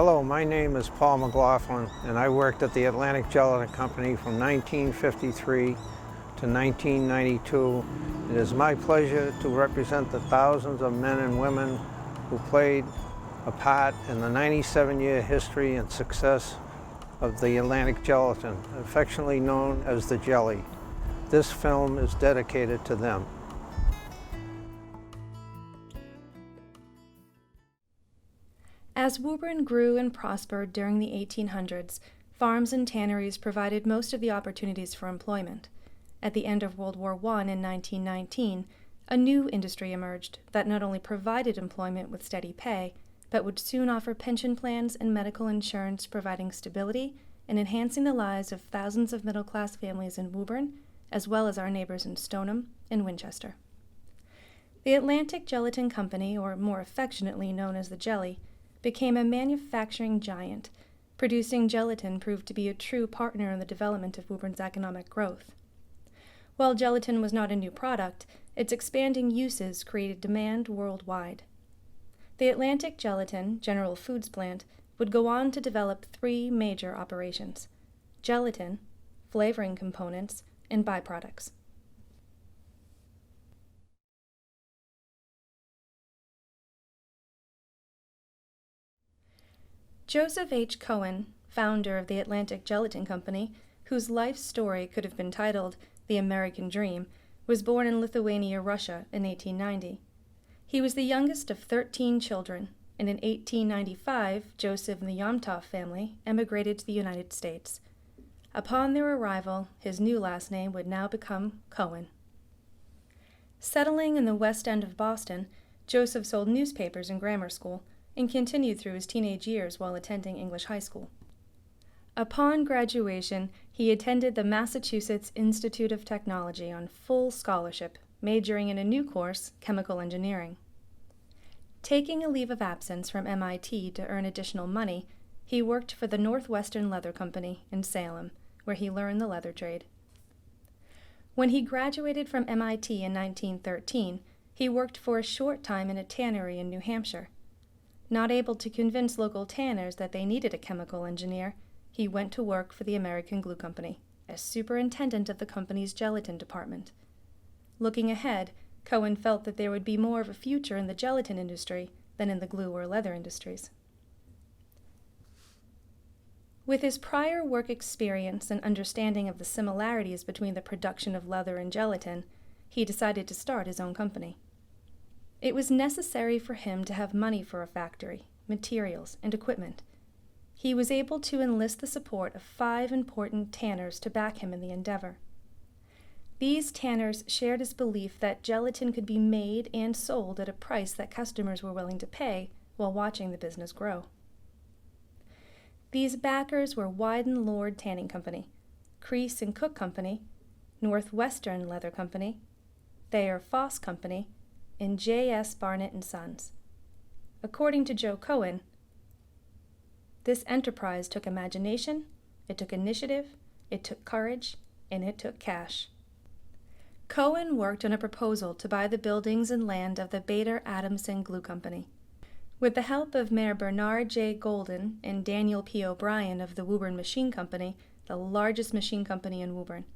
Hello, my name is Paul McLaughlin, and I worked at the Atlantic Gelatin Company from 1953 to 1992. It is my pleasure to represent the thousands of men and women who played a part in the 97-year history and success of the Atlantic Gelatin, affectionately known as the Jelly. This film is dedicated to them. As Woburn grew and prospered during the 1800s, farms and tanneries provided most of the opportunities for employment. At the end of World War I in 1919, a new industry emerged that not only provided employment with steady pay, but would soon offer pension plans and medical insurance, providing stability and enhancing the lives of thousands of middle-class families in Woburn, as well as our neighbors in Stoneham and Winchester. The Atlantic Gelatin Company, or more affectionately known as the Jelly, became a manufacturing giant. Producing gelatin proved to be a true partner in the development of Woburn's economic growth. While gelatin was not a new product, its expanding uses created demand worldwide. The Atlantic Gelatin General Foods plant would go on to develop three major operations: gelatin, flavoring components, and byproducts. Joseph H. Cohen, founder of the Atlantic Gelatin Company, whose life story could have been titled The American Dream, was born in Lithuania, Russia in 1890. He was the youngest of 13 children, and in 1895, Joseph and the Yomtov family emigrated to the United States. Upon their arrival, his new last name would now become Cohen. Settling in the West End of Boston, Joseph sold newspapers in grammar school and continued through his teenage years while attending English high school. Upon graduation, he attended the Massachusetts Institute of Technology on full scholarship, majoring in a new course, chemical engineering. Taking a leave of absence from MIT to earn additional money, he worked for the Northwestern Leather Company in Salem, where he learned the leather trade. When he graduated from MIT in 1913, he worked for a short time in a tannery in New Hampshire. Not able to convince local tanners that they needed a chemical engineer, he went to work for the American Glue Company as superintendent of the company's gelatin department. Looking ahead, Cohen felt that there would be more of a future in the gelatin industry than in the glue or leather industries. With his prior work experience and understanding of the similarities between the production of leather and gelatin, he decided to start his own company. It was necessary for him to have money for a factory, materials, and equipment. He was able to enlist the support of 5 important tanners to back him in the endeavor. These tanners shared his belief that gelatin could be made and sold at a price that customers were willing to pay while watching the business grow. These backers were Wyden Lord Tanning Company, Crease and Cook Company, Northwestern Leather Company, Thayer Foss Company, and J.S. Barnett & Sons. According to Joe Cohen, this enterprise took imagination, it took initiative, it took courage, and it took cash. Cohen worked on a proposal to buy the buildings and land of the Bader Adamson Glue Company. With the help of Mayor Bernard J. Golden and Daniel P. O'Brien of the Woburn Machine Company, the largest machine company in Woburn.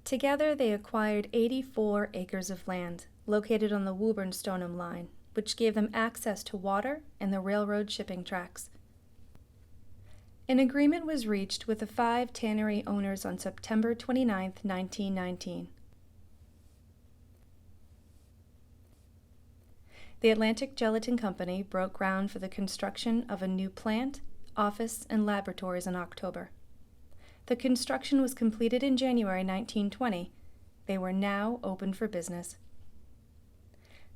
Together they acquired 84 acres of land, located on the Woburn-Stoneham line, which gave them access to water and the railroad shipping tracks. An agreement was reached with the 5 tannery owners on September 29, 1919. The Atlantic Gelatin Company broke ground for the construction of a new plant, office, and laboratories in October. The construction was completed in January 1920. They were now open for business.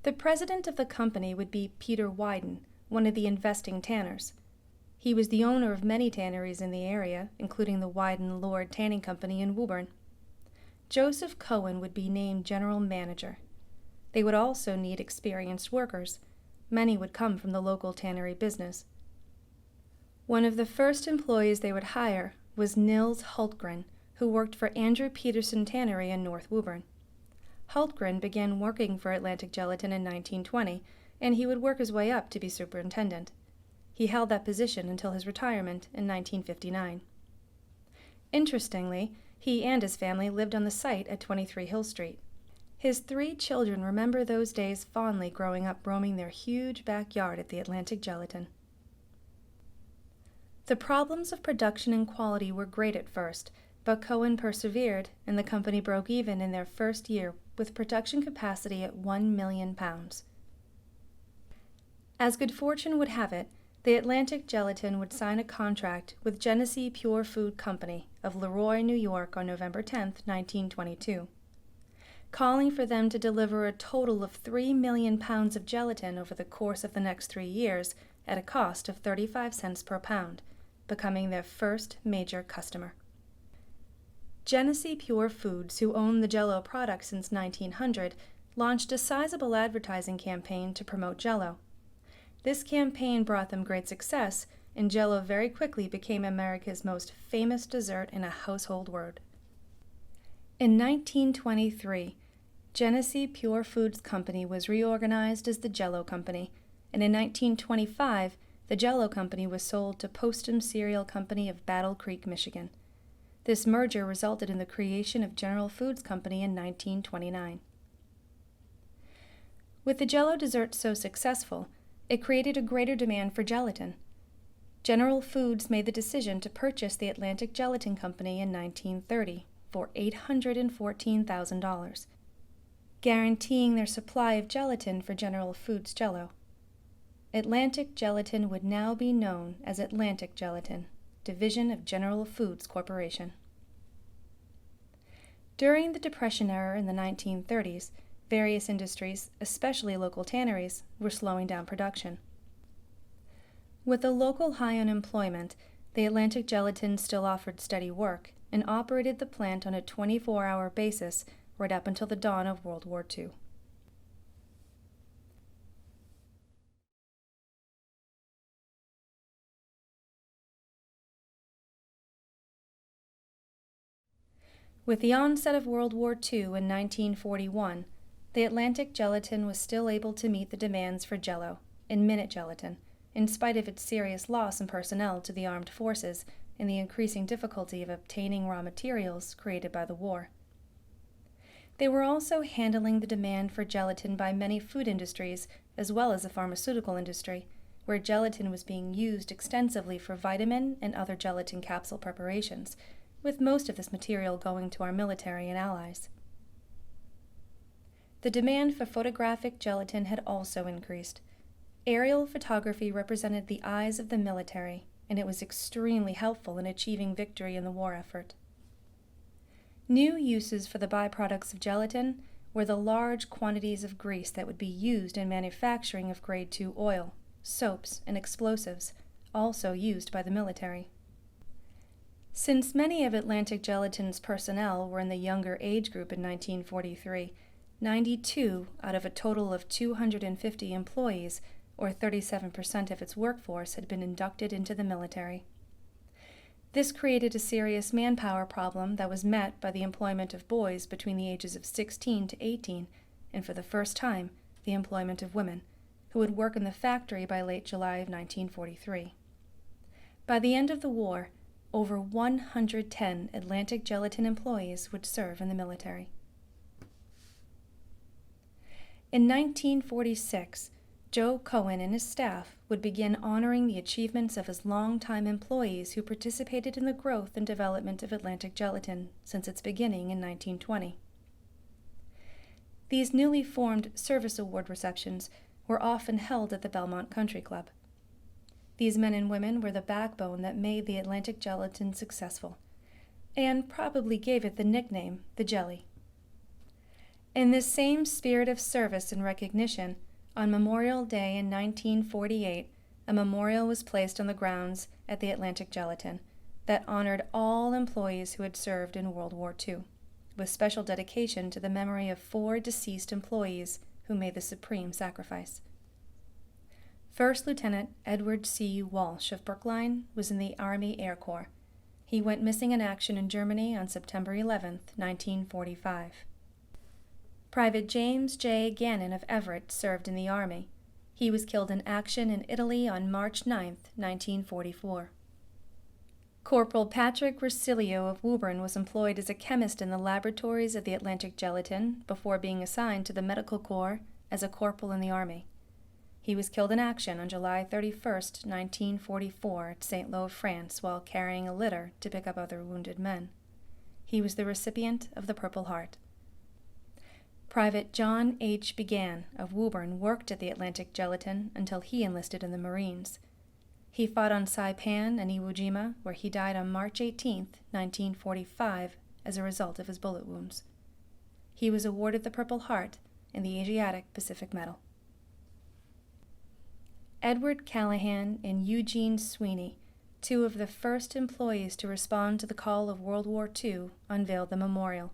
The president of the company would be Peter Wyden, one of the investing tanners. He was the owner of many tanneries in the area, including the Wyden Lord Tanning Company in Woburn. Joseph Cohen would be named general manager. They would also need experienced workers. Many would come from the local tannery business. One of the first employees they would hire was Nils Hultgren, who worked for Andrew Peterson Tannery in North Woburn. Hultgren began working for Atlantic Gelatin in 1920, and he would work his way up to be superintendent. He held that position until his retirement in 1959. Interestingly, he and his family lived on the site at 23 Hill Street. His 3 children remember those days fondly growing up roaming their huge backyard at the Atlantic Gelatin. The problems of production and quality were great at first, but Cohen persevered, and the company broke even in their first year with production capacity at 1 million pounds. As good fortune would have it, the Atlantic Gelatin would sign a contract with Genesee Pure Food Company of Leroy, New York on November 10, 1922, calling for them to deliver a total of 3 million pounds of gelatin over the course of the next 3 years at a cost of 35 cents per pound, becoming their first major customer. Genesee Pure Foods, who owned the Jello product since 1900, launched a sizable advertising campaign to promote Jello. This campaign brought them great success, and Jello very quickly became America's most famous dessert and a household word. In 1923, Genesee Pure Foods Company was reorganized as the Jello Company, and in 1925, the Jello Company was sold to Postum Cereal Company of Battle Creek, Michigan. This merger resulted in the creation of General Foods Company in 1929. With the Jello dessert so successful, it created a greater demand for gelatin. General Foods made the decision to purchase the Atlantic Gelatin Company in 1930 for $814,000, guaranteeing their supply of gelatin for General Foods Jello. Atlantic Gelatin would now be known as Atlantic Gelatin, division of General Foods Corporation. During the Depression era in the 1930s, various industries, especially local tanneries, were slowing down production. With a local high unemployment, the Atlantic Gelatin still offered steady work and operated the plant on a 24-hour basis right up until the dawn of World War II. With the onset of World War II in 1941, the Atlantic Gelatin was still able to meet the demands for Jello and minute gelatin, in spite of its serious loss in personnel to the armed forces and the increasing difficulty of obtaining raw materials created by the war. They were also handling the demand for gelatin by many food industries as well as the pharmaceutical industry, where gelatin was being used extensively for vitamin and other gelatin capsule preparations, with most of this material going to our military and allies. The demand for photographic gelatin had also increased. Aerial photography represented the eyes of the military, and it was extremely helpful in achieving victory in the war effort. New uses for the byproducts of gelatin were the large quantities of grease that would be used in manufacturing of grade 2 oil, soaps, and explosives, also used by the military. Since many of Atlantic Gelatin's personnel were in the younger age group in 1943, 92 out of a total of 250 employees, or 37% of its workforce, had been inducted into the military. This created a serious manpower problem that was met by the employment of boys between the ages of 16 to 18, and for the first time, the employment of women, who would work in the factory by late July of 1943. By the end of the war, over 110 Atlantic Gelatin employees would serve in the military. In 1946, Joe Cohen and his staff would begin honoring the achievements of his longtime employees who participated in the growth and development of Atlantic Gelatin since its beginning in 1920. These newly formed service award receptions were often held at the Belmont Country Club. These men and women were the backbone that made the Atlantic Gelatin successful, and probably gave it the nickname the Jelly. In this same spirit of service and recognition, on Memorial Day in 1948, a memorial was placed on the grounds at the Atlantic Gelatin that honored all employees who had served in World War II, with special dedication to the memory of 4 deceased employees who made the supreme sacrifice. First Lieutenant Edward C. Walsh of Brookline was in the Army Air Corps. He went missing in action in Germany on September 11, 1945. Private James J. Gannon of Everett served in the Army. He was killed in action in Italy on March 9, 1944. Corporal Patrick Rosilio of Woburn was employed as a chemist in the laboratories of the Atlantic Gelatin before being assigned to the Medical Corps as a corporal in the Army. He was killed in action on July 31, 1944 at St. Lo, France, while carrying a litter to pick up other wounded men. He was the recipient of the Purple Heart. Private John H. Began of Woburn worked at the Atlantic Gelatin until he enlisted in the Marines. He fought on Saipan and Iwo Jima, where he died on March 18, 1945, as a result of his bullet wounds. He was awarded the Purple Heart and the Asiatic Pacific Medal. Edward Callahan and Eugene Sweeney, two of the first employees to respond to the call of World War II, unveiled the memorial.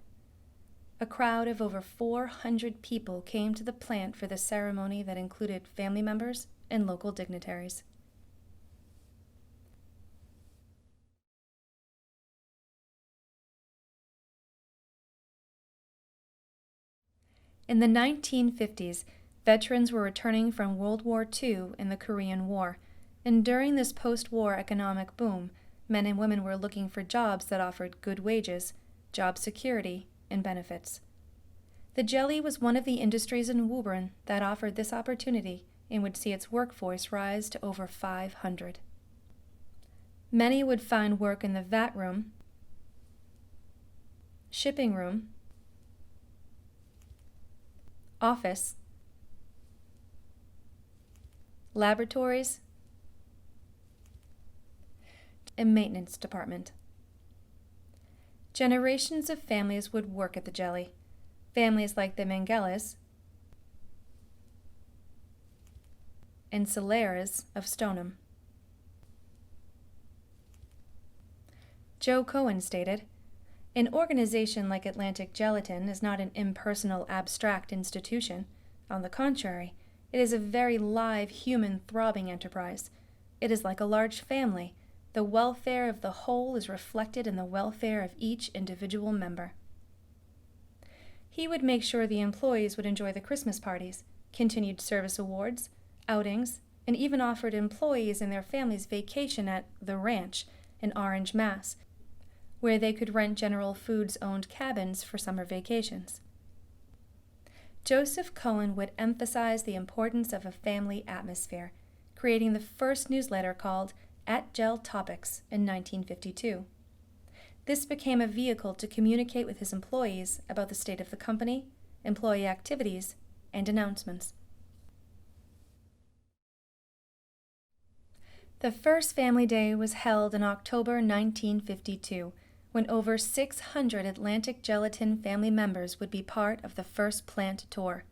A crowd of over 400 people came to the plant for the ceremony that included family members and local dignitaries. In the 1950s, veterans were returning from World War II and the Korean War, and during this post-war economic boom, men and women were looking for jobs that offered good wages, job security, and benefits. The jelly was one of the industries in Woburn that offered this opportunity and would see its workforce rise to over 500. Many would find work in the vat room, shipping room, office, laboratories, and maintenance department. Generations of families would work at the jelly. Families like the Mengeles and Solares of Stoneham. Joe Cohen stated, "An organization like Atlantic Gelatin is not an impersonal, abstract institution. On the contrary, it is a very live, human, throbbing enterprise. It is like a large family. The welfare of the whole is reflected in the welfare of each individual member." He would make sure the employees would enjoy the Christmas parties, continued service awards, outings, and even offered employees and their families vacation at the Ranch in Orange, Mass., where they could rent General Foods-owned cabins for summer vacations. Joseph Cohen would emphasize the importance of a family atmosphere, creating the first newsletter called At Gel Topics in 1952. This became a vehicle to communicate with his employees about the state of the company, employee activities, and announcements. The first Family Day was held in October 1952, when over 600 Atlantic Gelatin family members would be part of the first plant tour.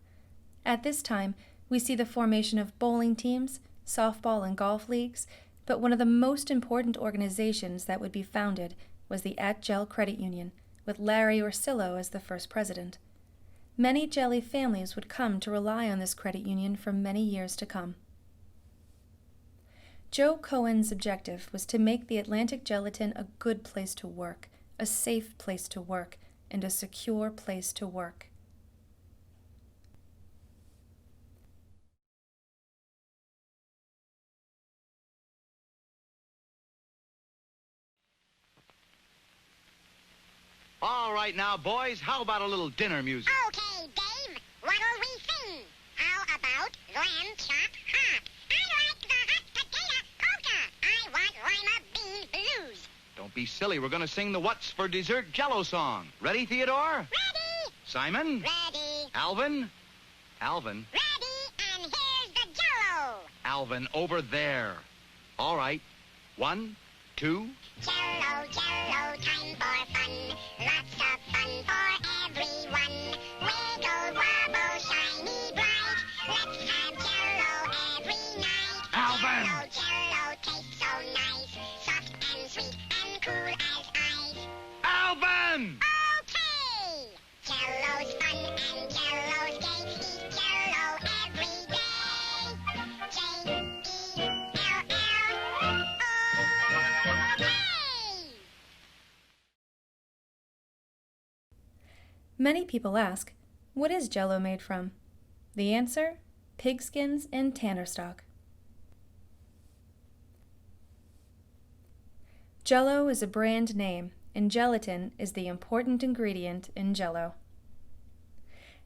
At this time, we see the formation of bowling teams, softball and golf leagues, but one of the most important organizations that would be founded was the At-Gel Credit Union, with Larry Orsillo as the first president. Many jelly families would come to rely on this credit union for many years to come. Joe Cohen's objective was to make the Atlantic Gelatin a good place to work, a safe place to work, and a secure place to work. All right now, boys, how about a little dinner music? Okay, Dave, what'll we sing? How about lamb chop hot? I like the hot potato polka. I want lima bean blues. Don't be silly. We're going to sing the What's for Dessert Jello song. Ready, Theodore? Ready? Simon? Ready. Alvin? Alvin? Ready, and here's the Jello. Alvin, over there. All right. 1, 2. Jello, Jello, time for fun. Lots of fun for everyone. Wiggle, wobble, shiny, bright. Let's have Jello every night. Alvin! Jello, Jello tastes so nice. Soft and sweet and cool as ice. Alvin! Okay! Jello's fun and Jello's gay. Eat Jello every day. Jello. Okay! Many people ask, what is Jello made from? The answer? Pigskins and tanner stock. Jello is a brand name, and gelatin is the important ingredient in Jello.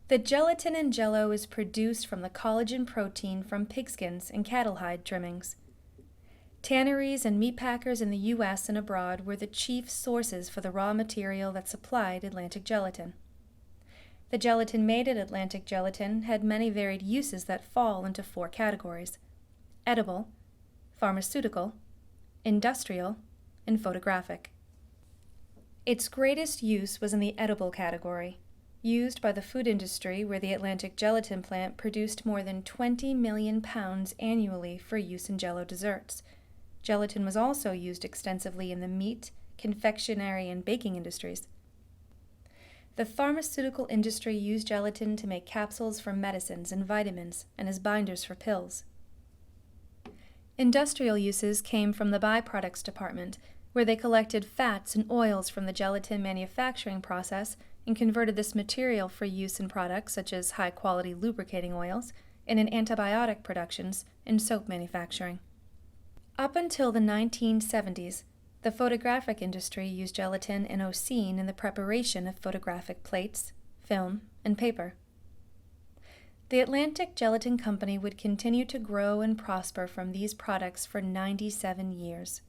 The gelatin in Jello is produced from the collagen protein from pigskins and cattle hide trimmings. Tanneries and meat packers in the U.S. and abroad were the chief sources for the raw material that supplied Atlantic gelatin. The gelatin made at Atlantic Gelatin had many varied uses that fall into 4 categories: edible, pharmaceutical, industrial, and photographic. Its greatest use was in the edible category, used by the food industry, where the Atlantic Gelatin plant produced more than 20 million pounds annually for use in Jello desserts. Gelatin was also used extensively in the meat, confectionery, and baking industries. The pharmaceutical industry used gelatin to make capsules for medicines and vitamins and as binders for pills. Industrial uses came from the byproducts department, where they collected fats and oils from the gelatin manufacturing process and converted this material for use in products such as high-quality lubricating oils and in antibiotic productions and soap manufacturing. Up until the 1970s, the photographic industry used gelatin and ocene in the preparation of photographic plates, film, and paper. The Atlantic Gelatin Company would continue to grow and prosper from these products for 97 years.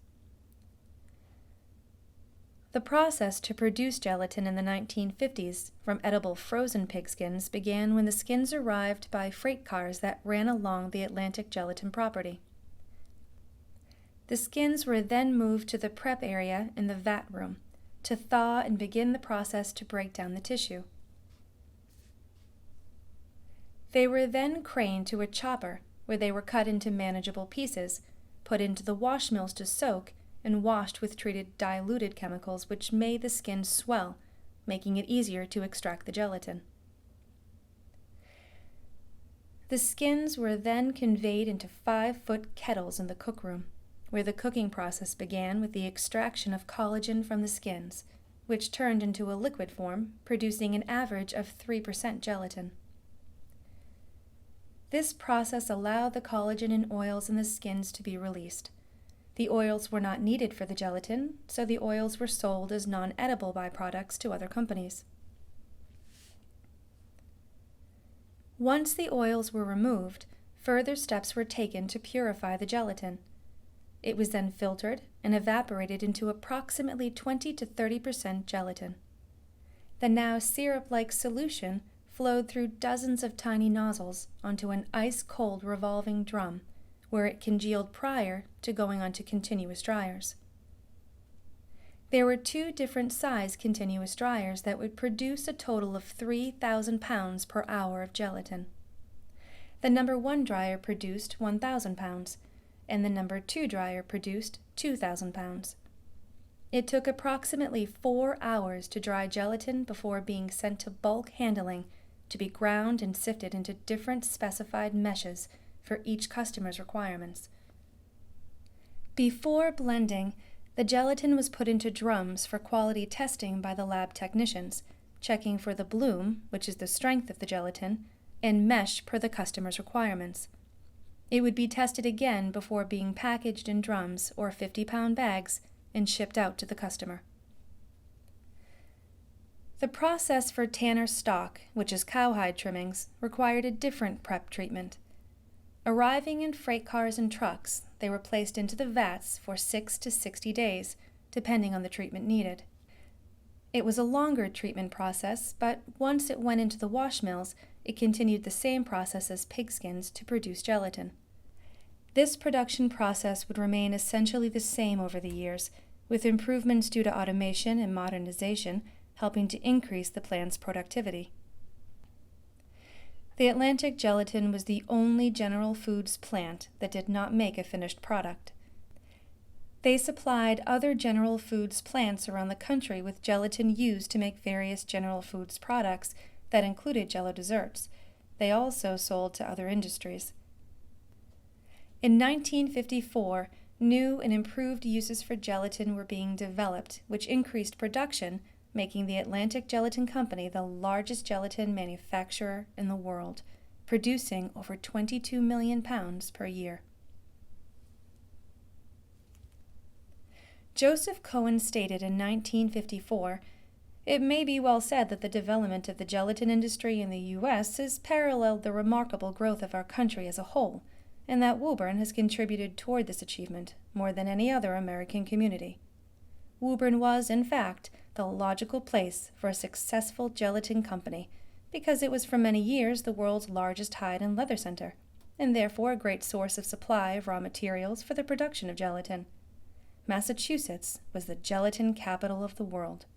The process to produce gelatin in the 1950s from edible frozen pigskins began when the skins arrived by freight cars that ran along the Atlantic Gelatin property. The skins were then moved to the prep area in the vat room to thaw and begin the process to break down the tissue. They were then craned to a chopper where they were cut into manageable pieces, put into the wash mills to soak, and washed with treated diluted chemicals which made the skin swell, making it easier to extract the gelatin. The skins were then conveyed into 5-foot kettles in the cookroom, where the cooking process began with the extraction of collagen from the skins, which turned into a liquid form, producing an average of 3% gelatin. This process allowed the collagen and oils in the skins to be released. The oils were not needed for the gelatin, so the oils were sold as non-edible byproducts to other companies. Once the oils were removed, further steps were taken to purify the gelatin. It was then filtered and evaporated into approximately 20 to 30% gelatin. The now syrup-like solution flowed through dozens of tiny nozzles onto an ice-cold revolving drum, where it congealed prior to going onto continuous dryers. There were 2 different size continuous dryers that would produce a total of 3,000 pounds per hour of gelatin. The number 1 dryer produced 1,000 pounds, and the number 2 dryer produced 2,000 pounds. It took approximately 4 hours to dry gelatin before being sent to bulk handling to be ground and sifted into different specified meshes for each customer's requirements. Before blending, the gelatin was put into drums for quality testing by the lab technicians, checking for the bloom, which is the strength of the gelatin, and mesh per the customer's requirements. It would be tested again before being packaged in drums or 50-pound bags and shipped out to the customer. The process for tanner stock, which is cowhide trimmings, required a different prep treatment. Arriving in freight cars and trucks, they were placed into the vats for 6 to 60 days, depending on the treatment needed. It was a longer treatment process, but once it went into the wash mills, it continued the same process as pigskins to produce gelatin. This production process would remain essentially the same over the years, with improvements due to automation and modernization helping to increase the plant's productivity. The Atlantic Gelatin was the only General Foods plant that did not make a finished product. They supplied other General Foods plants around the country with gelatin used to make various General Foods products that included Jello desserts. They also sold to other industries. In 1954, new and improved uses for gelatin were being developed, which increased production, making the Atlantic Gelatin Company the largest gelatin manufacturer in the world. producing over 22 million pounds per year. Joseph Cohen stated in 1954, "It may be well said that the development of the gelatin industry in the U.S. has paralleled the remarkable growth of our country as a whole, and that Woburn has contributed toward this achievement more than any other American community. Woburn was, in fact, the logical place for a successful gelatin company, because it was for many years the world's largest hide and leather center, and therefore a great source of supply of raw materials for the production of gelatin. Massachusetts was the gelatin capital of the world."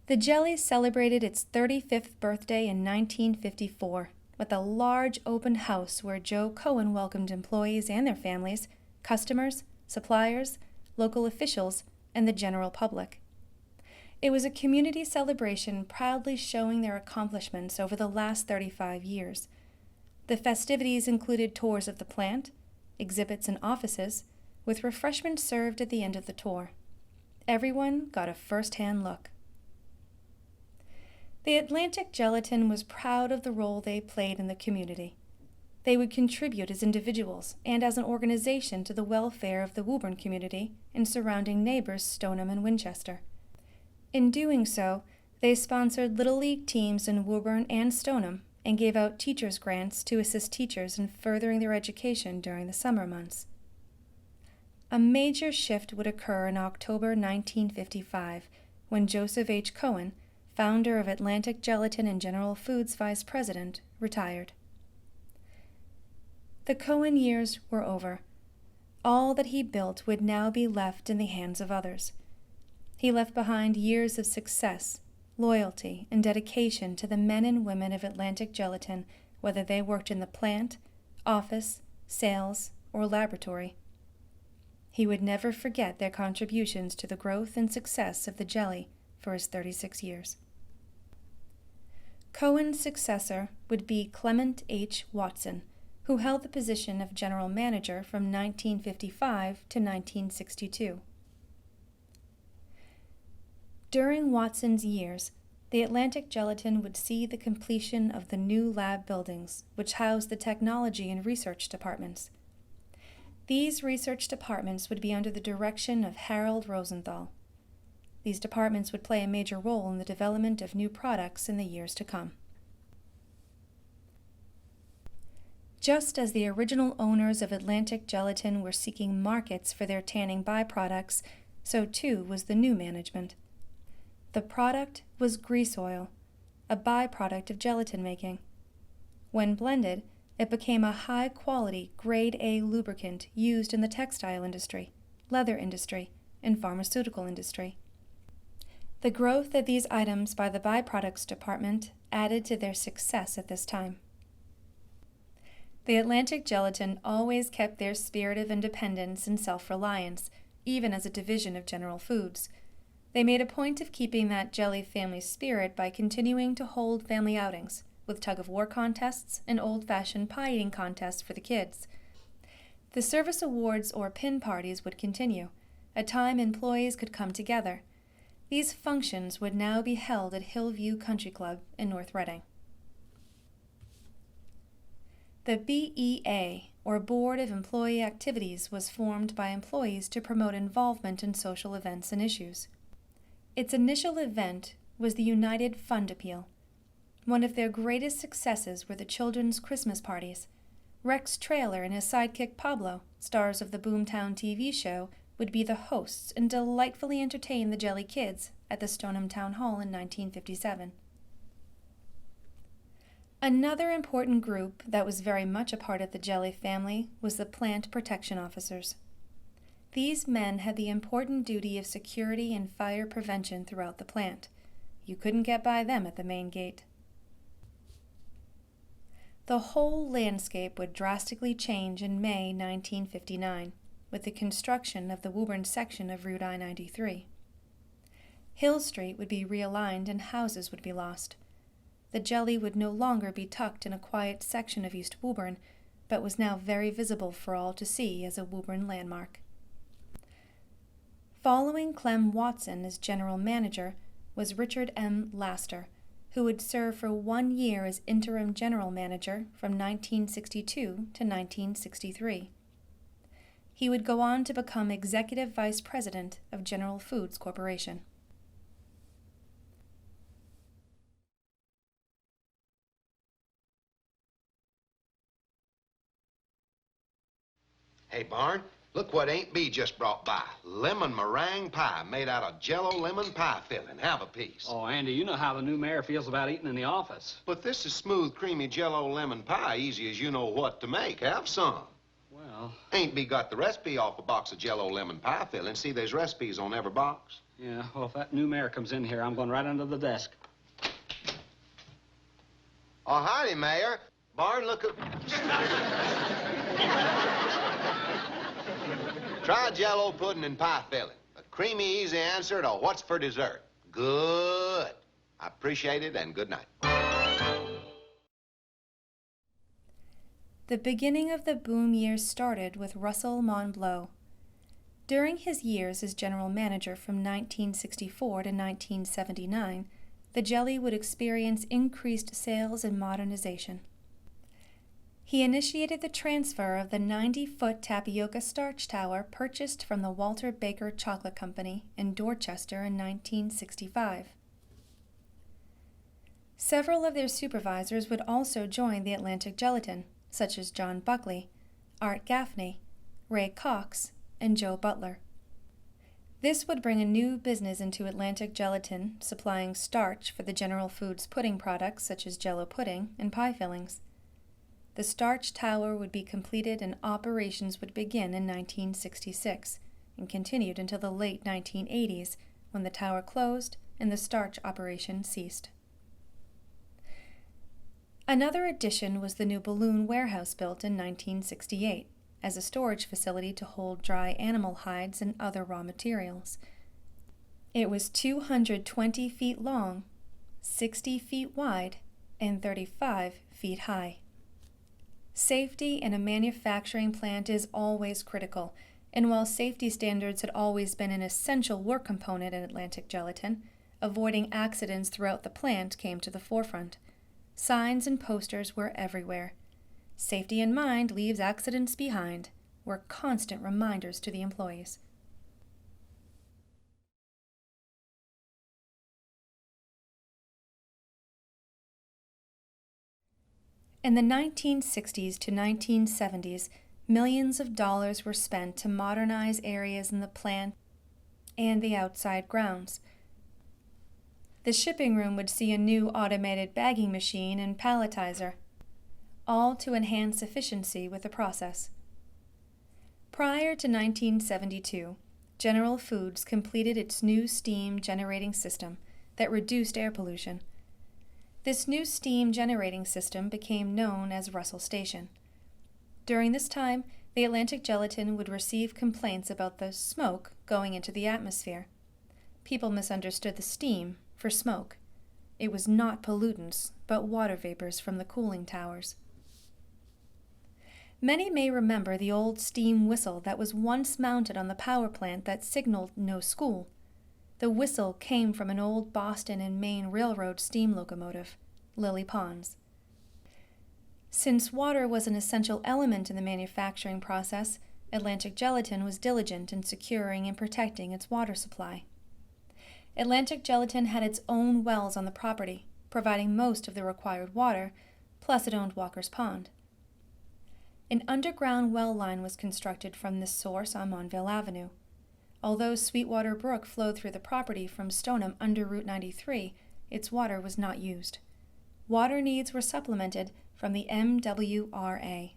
The jelly celebrated its 35th birthday in 1954 with a large open house where Joe Cohen welcomed employees and their families, customers, suppliers, local officials, and the general public. It was a community celebration proudly showing their accomplishments over the last 35 years. The festivities included tours of the plant, exhibits and offices, with refreshments served at the end of the tour. Everyone got a first-hand look. The Atlantic Gelatin was proud of the role they played in the community. They would contribute as individuals and as an organization to the welfare of the Woburn community and surrounding neighbors Stoneham and Winchester. In doing so, they sponsored Little League teams in Woburn and Stoneham and gave out teachers' grants to assist teachers in furthering their education during the summer months. A major shift would occur in October 1955 when Joseph H. Cohen, founder of Atlantic Gelatin and General Foods vice president, retired. The Cohen years were over. All that he built would now be left in the hands of others. He left behind years of success, loyalty, and dedication to the men and women of Atlantic Gelatin, whether they worked in the plant, office, sales, or laboratory. He would never forget their contributions to the growth and success of the jelly for his 36 years. Cohen's successor would be Clement H. Watson, who held the position of general manager from 1955 to 1962. During Watson's years, the Atlantic Gelatin would see the completion of the new lab buildings, which housed the technology and research departments. These research departments would be under the direction of Harold Rosenthal. These departments would play a major role in the development of new products in the years to come. Just as the original owners of Atlantic Gelatin were seeking markets for their tanning byproducts, so too was the new management. The product was grease oil, a byproduct of gelatin making. When blended, it became a high-quality, Grade A lubricant used in the textile industry, leather industry, and pharmaceutical industry. The growth of these items by the byproducts department added to their success at this time. The Atlantic Gelatin always kept their spirit of independence and self-reliance, even as a division of General Foods. They made a point of keeping that jelly family spirit by continuing to hold family outings, with tug-of-war contests and old-fashioned pie-eating contests for the kids. The service awards or pin parties would continue, a time employees could come together. These functions would now be held at Hillview Country Club in North Reading. The BEA, or Board of Employee Activities, was formed by employees to promote involvement in social events and issues. Its initial event was the United Fund Appeal. One of their greatest successes were the children's Christmas parties. Rex Trailer and his sidekick Pablo, stars of the Boomtown TV show, would be the hosts and delightfully entertain the Jelly Kids at the Stoneham Town Hall in 1957. Another important group that was very much a part of the Jelly family was the Plant Protection Officers. These men had the important duty of security and fire prevention throughout the plant. You couldn't get by them at the main gate. The whole landscape would drastically change in May 1959. With the construction of the Woburn section of Route I-93. Hill Street would be realigned and houses would be lost. The jelly would no longer be tucked in a quiet section of East Woburn, but was now very visible for all to see as a Woburn landmark. Following Clem Watson as general manager was Richard M. Laster, who would serve for 1 year as interim general manager from 1962 to 1963. He would go on to become executive vice president of General Foods Corporation. Hey, Barn, look what Aunt Bee just brought by. Lemon meringue pie made out of Jello lemon pie filling. Have a piece. Oh, Andy, you know how the new mayor feels about eating in the office. But this is smooth, creamy Jello lemon pie, easy as you know what to make. Have some. Well, Aunt Bee got the recipe off a box of Jello lemon pie filling. See, there's recipes on every box. yeah, well, if that new mayor comes in here, I'm going right under the desk. Oh, howdy, Mayor. Barn, look at... Try Jello pudding and pie filling. A creamy, easy answer to what's for dessert. Good. I appreciate it, and good night. The beginning of the boom years started with Russell Monblow. During his years as general manager from 1964 to 1979, the jelly would experience increased sales and modernization. He initiated the transfer of the 90-foot tapioca starch tower purchased from the Walter Baker Chocolate Company in Dorchester in 1965. Several of their supervisors would also join the Atlantic Gelatin, such as John Buckley, Art Gaffney, Ray Cox, and Joe Butler. This would bring a new business into Atlantic Gelatin, supplying starch for the General Foods pudding products such as Jello pudding and pie fillings. The starch tower would be completed and operations would begin in 1966 and continued until the late 1980s when the tower closed and the starch operation ceased. Another addition was the new balloon warehouse built in 1968 as a storage facility to hold dry animal hides and other raw materials. It was 220 feet long, 60 feet wide, and 35 feet high. Safety in a manufacturing plant is always critical, and while safety standards had always been an essential work component in Atlantic Gelatin, avoiding accidents throughout the plant came to the forefront. Signs and posters were everywhere. Safety in mind leaves accidents behind were constant reminders to the employees. In the 1960s to 1970s, millions of dollars were spent to modernize areas in the plant and the outside grounds. The shipping room would see a new automated bagging machine and palletizer, all to enhance efficiency with the process. Prior to 1972, General Foods completed its new steam generating system that reduced air pollution. This new steam generating system became known as Russell Station. During this time, the Atlantic Gelatin would receive complaints about the smoke going into the atmosphere. People misunderstood the steam for smoke. It was not pollutants, but water vapors from the cooling towers. Many may remember the old steam whistle that was once mounted on the power plant that signaled no school. The whistle came from an old Boston and Maine Railroad steam locomotive, Lily Pond's. Since water was an essential element in the manufacturing process, Atlantic Gelatin was diligent in securing and protecting its water supply. Atlantic Gelatin had its own wells on the property, providing most of the required water, plus it owned Walker's Pond. An underground well line was constructed from this source on Monville Avenue. Although Sweetwater Brook flowed through the property from Stoneham under Route 93, its water was not used. Water needs were supplemented from the MWRA.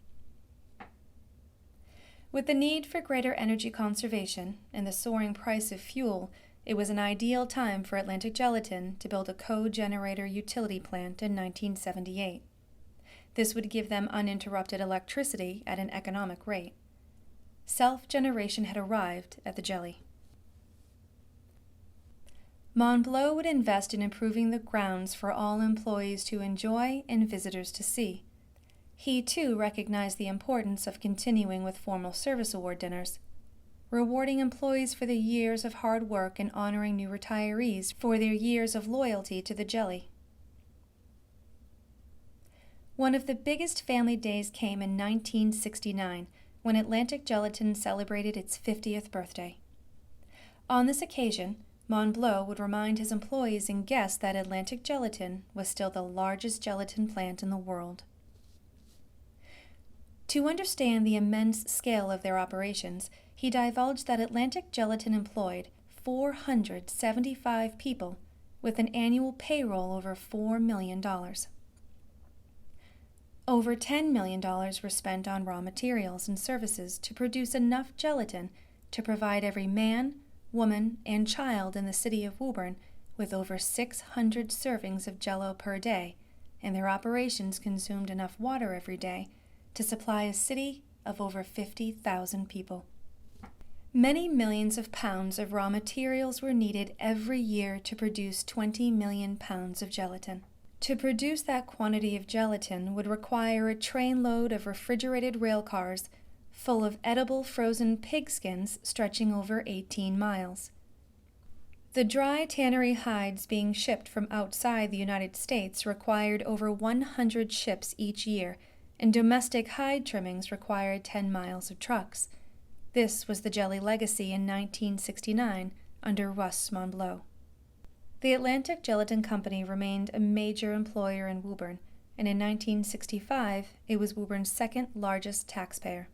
With the need for greater energy conservation and the soaring price of fuel, it was an ideal time for Atlantic Gelatin to build a co-generator utility plant in 1978. This would give them uninterrupted electricity at an economic rate. Self-generation had arrived at the jelly. Monblow would invest in improving the grounds for all employees to enjoy and visitors to see. He, too, recognized the importance of continuing with formal service award dinners. rewarding employees for their years of hard work and honoring new retirees for their years of loyalty to the jelly. One of the biggest family days came in 1969, when Atlantic Gelatin celebrated its 50th birthday. On this occasion, Montbleau would remind his employees and guests that Atlantic Gelatin was still the largest gelatin plant in the world. To understand the immense scale of their operations, he divulged that Atlantic Gelatin employed 475 people with an annual payroll over $4 million. Over $10 million were spent on raw materials and services to produce enough gelatin to provide every man, woman, and child in the city of Woburn with over 600 servings of Jello per day, and their operations consumed enough water every day to supply a city of over 50,000 people. Many millions of pounds of raw materials were needed every year to produce 20 million pounds of gelatin. To produce that quantity of gelatin would require a trainload of refrigerated rail cars full of edible frozen pigskins stretching over 18 miles. The dry tannery hides being shipped from outside the United States required over 100 ships each year, and domestic hide trimmings required 10 miles of trucks. This was the jelly legacy in 1969 under Russ Montbleau. The Atlantic Gelatin Company remained a major employer in Woburn, and in 1965 it was Woburn's second largest taxpayer.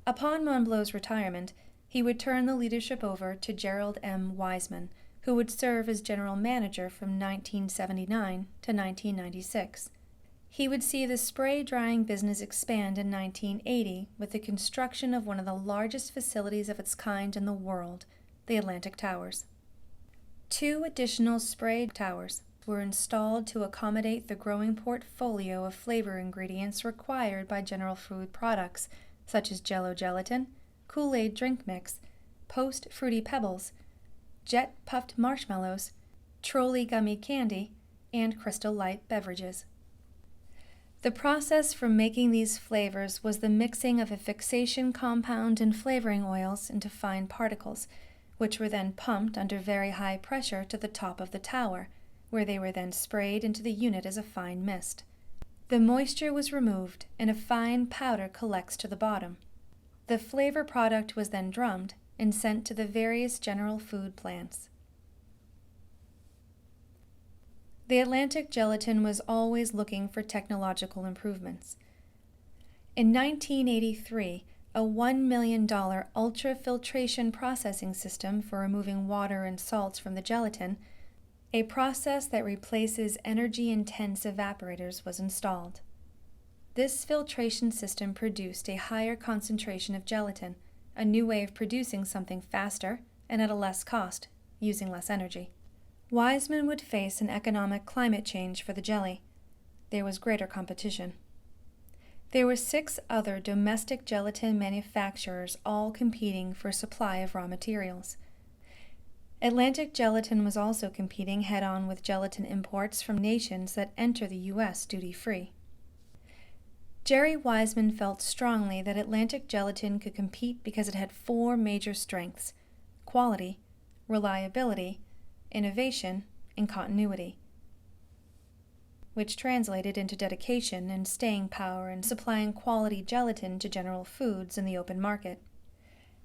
Upon Montbleau's retirement, he would turn the leadership over to Gerald M. Wiseman, who would serve as general manager from 1979 to 1996. He would see the spray drying business expand in 1980 with the construction of one of the largest facilities of its kind in the world, the Atlantic Towers. 2 additional spray towers were installed to accommodate the growing portfolio of flavor ingredients required by General Food products, such as Jello gelatin, Kool-Aid drink mix, Post Fruity Pebbles, Jet Puffed Marshmallows, Trolley Gummy Candy, and Crystal Light beverages. The process for making these flavors was the mixing of a fixation compound and flavoring oils into fine particles, which were then pumped under very high pressure to the top of the tower, where they were then sprayed into the unit as a fine mist. The moisture was removed and a fine powder collects to the bottom. The flavor product was then drummed and sent to the various General Food plants. The Atlantic Gelatin was always looking for technological improvements. In 1983, a $1 million ultrafiltration processing system for removing water and salts from the gelatin, a process that replaces energy-intense evaporators, was installed. This filtration system produced a higher concentration of gelatin, a new way of producing something faster and at a less cost, using less energy. Wiseman would face an economic climate change for the jelly. There was greater competition. There were 6 other domestic gelatin manufacturers all competing for supply of raw materials. Atlantic Gelatin was also competing head-on with gelatin imports from nations that enter the U.S. duty-free. Jerry Wiseman felt strongly that Atlantic Gelatin could compete because it had 4 major strengths: quality, reliability, innovation, and continuity, which translated into dedication and staying power in supplying quality gelatin to General Foods in the open market.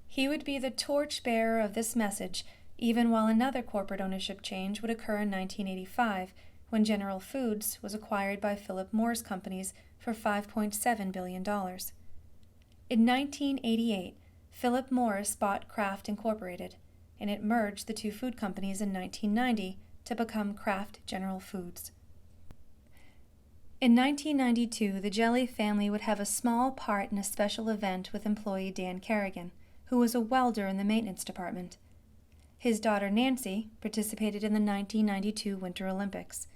He would be the torchbearer of this message even while another corporate ownership change would occur in 1985, when General Foods was acquired by Philip Morris Companies for $5.7 billion. In 1988, Philip Morris bought Kraft Incorporated, and it merged the 2 food companies in 1990 to become Kraft General Foods. In 1992, the Jelly family would have a small part in a special event with employee Dan Kerrigan, who was a welder in the maintenance department. His daughter Nancy participated in the 1992 Winter Olympics.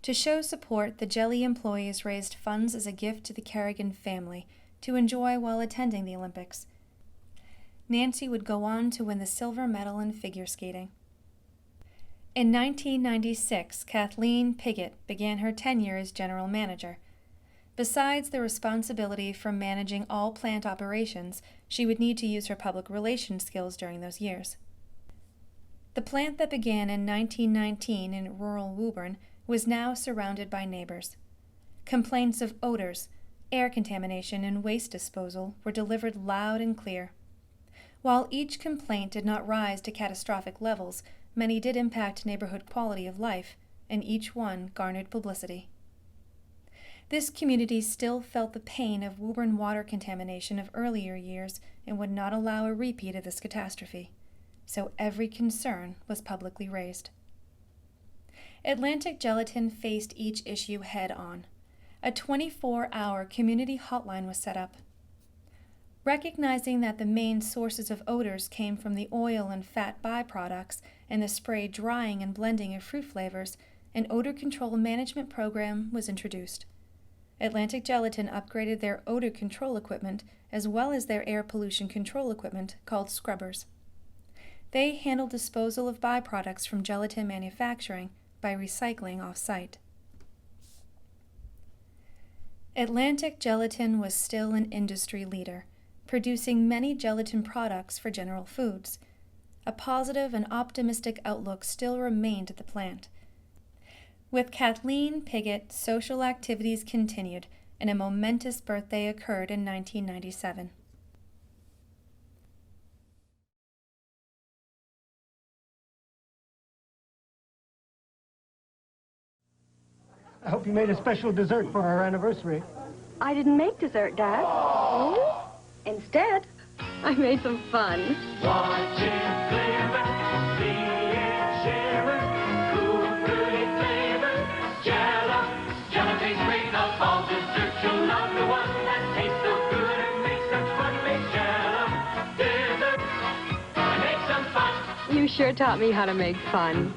To show support, the Jelly employees raised funds as a gift to the Kerrigan family to enjoy while attending the Olympics. Nancy would go on to win the silver medal in figure skating. In 1996, Kathleen Piggott began her tenure as general manager. Besides the responsibility for managing all plant operations, she would need to use her public relations skills during those years. The plant that began in 1919 in rural Woburn was now surrounded by neighbors. Complaints of odors, air contamination, and waste disposal were delivered loud and clear. While each complaint did not rise to catastrophic levels, many did impact neighborhood quality of life, and each one garnered publicity. This community still felt the pain of Woburn water contamination of earlier years and would not allow a repeat of this catastrophe, so every concern was publicly raised. Atlantic Gelatin faced each issue head-on. A 24-hour community hotline was set up. Recognizing that the main sources of odors came from the oil and fat byproducts and the spray drying and blending of fruit flavors, an odor control management program was introduced. Atlantic Gelatin upgraded their odor control equipment as well as their air pollution control equipment called scrubbers. They handled disposal of byproducts from gelatin manufacturing by recycling off-site. Atlantic Gelatin was still an industry leader, producing many gelatin products for General Foods. A positive and optimistic outlook still remained at the plant. With Kathleen Piggott, social activities continued, and a momentous birthday occurred in 1997. I hope you made a special dessert for our anniversary. I didn't make dessert, Dad. Oh? Instead, I made some fun. Watching flavor, see it shiver, cool, fruity flavor, Jello. Jello tastes great, of all desserts you'll love the one that tastes so good and makes such fun. Make Jello dessert and make some fun. You sure taught me how to make fun.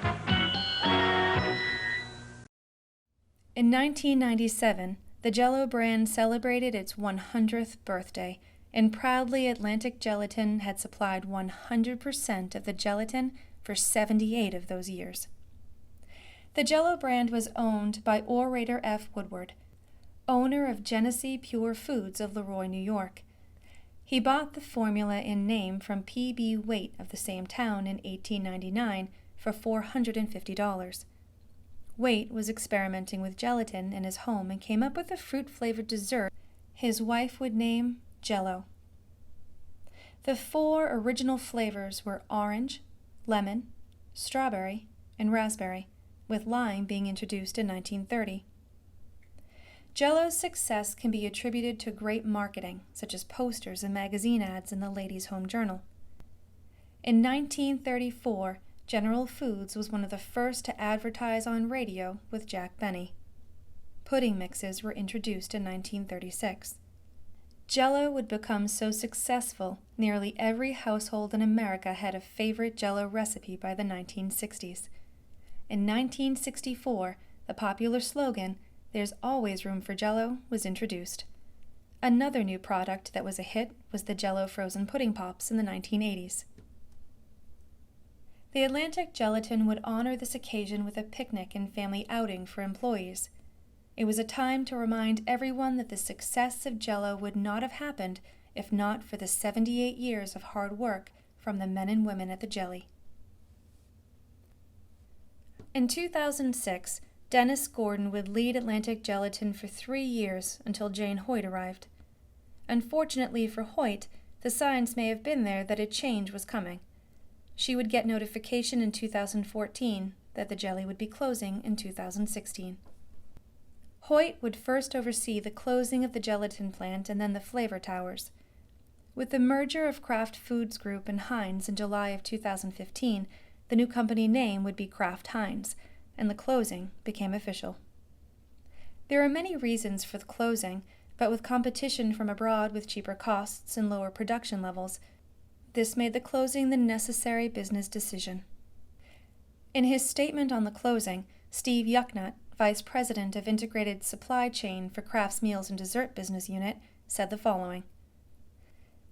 In 1997, the Jello brand celebrated its 100th birthday, and proudly Atlantic Gelatin had supplied 100% of the gelatin for 78 of those years. The Jello brand was owned by Orator F. Woodward, owner of Genesee Pure Foods of Leroy, New York. He bought the formula in name from P.B. Waite of the same town in 1899 for $450. Waite was experimenting with gelatin in his home and came up with a fruit-flavored dessert his wife would name Jello. The 4 original flavors were orange, lemon, strawberry, and raspberry, with lime being introduced in 1930. Jello's success can be attributed to great marketing, such as posters and magazine ads in the Ladies' Home Journal. In 1934, General Foods was one of the first to advertise on radio with Jack Benny. Pudding mixes were introduced in 1936. Jello would become so successful, nearly every household in America had a favorite Jello recipe by the 1960s. In 1964, the popular slogan, "There's always room for Jello," was introduced. Another new product that was a hit was the Jello frozen pudding pops in the 1980s. The Atlantic Gelatin would honor this occasion with a picnic and family outing for employees. It was a time to remind everyone that the success of Jello would not have happened if not for the 78 years of hard work from the men and women at the jelly. In 2006, Dennis Gordon would lead Atlantic Gelatin for 3 years until Jane Hoyt arrived. Unfortunately for Hoyt, the signs may have been there that a change was coming. She would get notification in 2014 that the jelly would be closing in 2016. Hoyt would first oversee the closing of the gelatin plant and then the flavor towers. With the merger of Kraft Foods Group and Heinz in July of 2015, the new company name would be Kraft Heinz, and the closing became official. There are many reasons for the closing, but with competition from abroad with cheaper costs and lower production levels, this made the closing the necessary business decision. In his statement on the closing, Steve Yucknut, Vice President of Integrated Supply Chain for Kraft's Meals and Dessert Business Unit, said the following: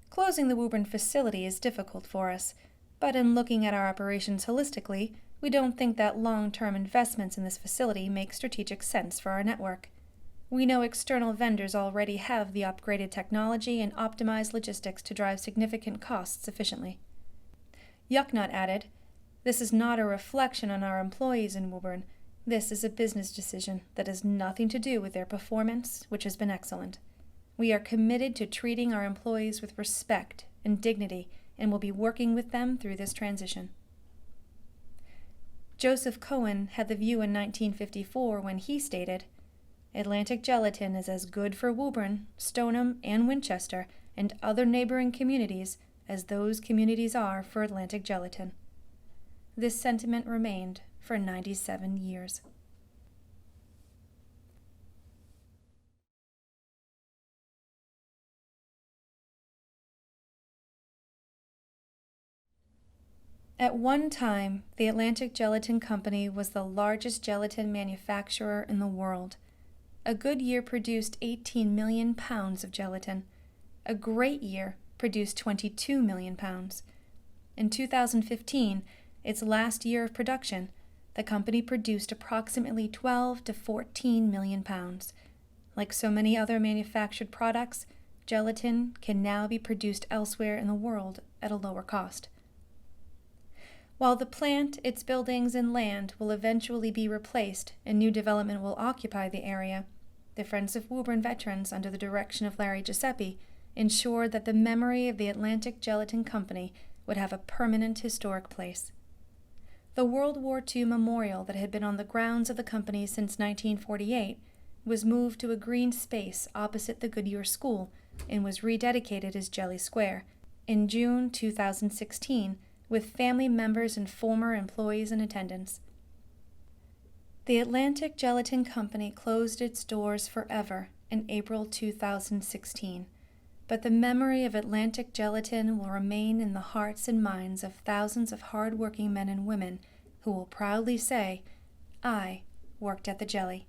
"Closing the Woburn facility is difficult for us, but in looking at our operations holistically, we don't think that long-term investments in this facility make strategic sense for our network. We know external vendors already have the upgraded technology and optimized logistics to drive significant costs efficiently. Yucknut added, "This is not a reflection on our employees in Woburn. This is a business decision that has nothing to do with their performance, which has been excellent. We are committed to treating our employees with respect and dignity and will be working with them through this transition." Joseph Cohen had the view in 1954 when he stated, "Atlantic Gelatin is as good for Woburn, Stoneham, and Winchester, and other neighboring communities as those communities are for Atlantic Gelatin." This sentiment remained for 97 years. At one time, the Atlantic Gelatin Company was the largest gelatin manufacturer in the world. A good year produced 18 million pounds of gelatin. A great year produced 22 million pounds. In 2015, its last year of production, the company produced approximately 12 to 14 million pounds. Like so many other manufactured products, gelatin can now be produced elsewhere in the world at a lower cost. While the plant, its buildings, and land will eventually be replaced and new development will occupy the area, the Friends of Woburn veterans, under the direction of Larry Giuseppe, ensured that the memory of the Atlantic Gelatin Company would have a permanent historic place. The World War II memorial that had been on the grounds of the company since 1948 was moved to a green space opposite the Goodyear School and was rededicated as Jelly Square in June 2016, with family members and former employees in attendance. The Atlantic Gelatin Company closed its doors forever in April 2016, but the memory of Atlantic Gelatin will remain in the hearts and minds of thousands of hard-working men and women who will proudly say, "I worked at the Jelly."